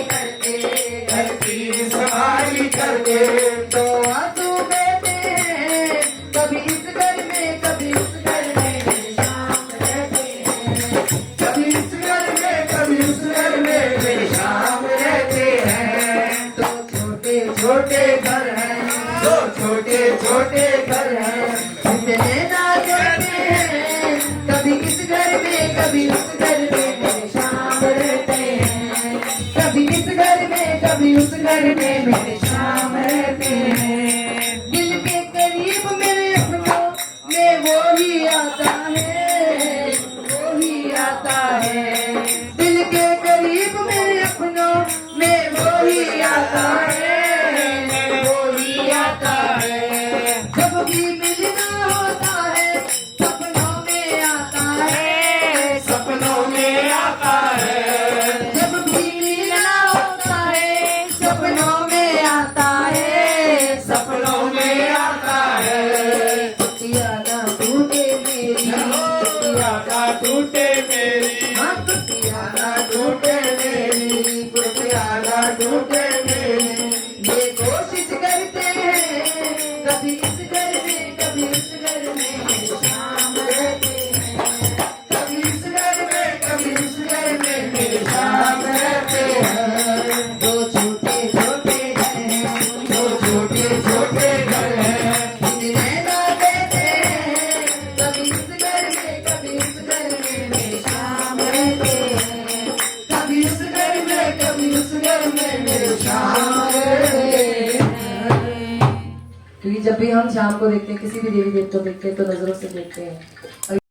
करते, घर की सफाई करते। तो आंसू बहते हैं कभी इस घर में, कभी उस घर में, मेरे शाम रहते हैं। कभी इस घर में, कभी उस घर में मेरे शाम रहते हैं। दो छोटे छोटे घर हैं, दो छोटे छोटे घर हैं, इतने ना करते हैं कभी इस घर में, कभी उस घर में, मेरे शाम रहते हैं। कभी इस घर में, कभी उस घर में, मेरे शाम रहते हैं। दिल के करीब मेरे अपनों में वो ही आता है, वो ही आता है। दिल के करीब मेरे अपनों में वो ही आता है, वो ही आता है। जब भी मिलना होता है सपनों में आता है, सपनों में आता है। जब भी मिलना होता है सपनों में आता है, सपनों में आता है। कुटिया ना टूटे मेरी, कुटिया ना टूटे मेरी, हाँ कुटिया ना टूटे मेरी, कुटिया ना टूटे मेरी। ये कोशिश करते हैं कभी इस घर में, कभी उस घर में, मेरे शाम रहते हैं। कभी इस घर में, कभी उस घर में मेरे शाम रहते हैं। दो छोटे छोटे घर हैं, दो छोटे छोटे घर हैं, इतने ना देते हैं कभी इस घर में, कभी उस घर में, मेरे शाम रहते हैं। कभी उस घर में, कभी उस घर में, मेरे शाम रहते हैं। क्योंकि जब भी हम शाम को देखते हैं, किसी भी देवी देवता को देखते हैं, तो नजरों से देखते हैं।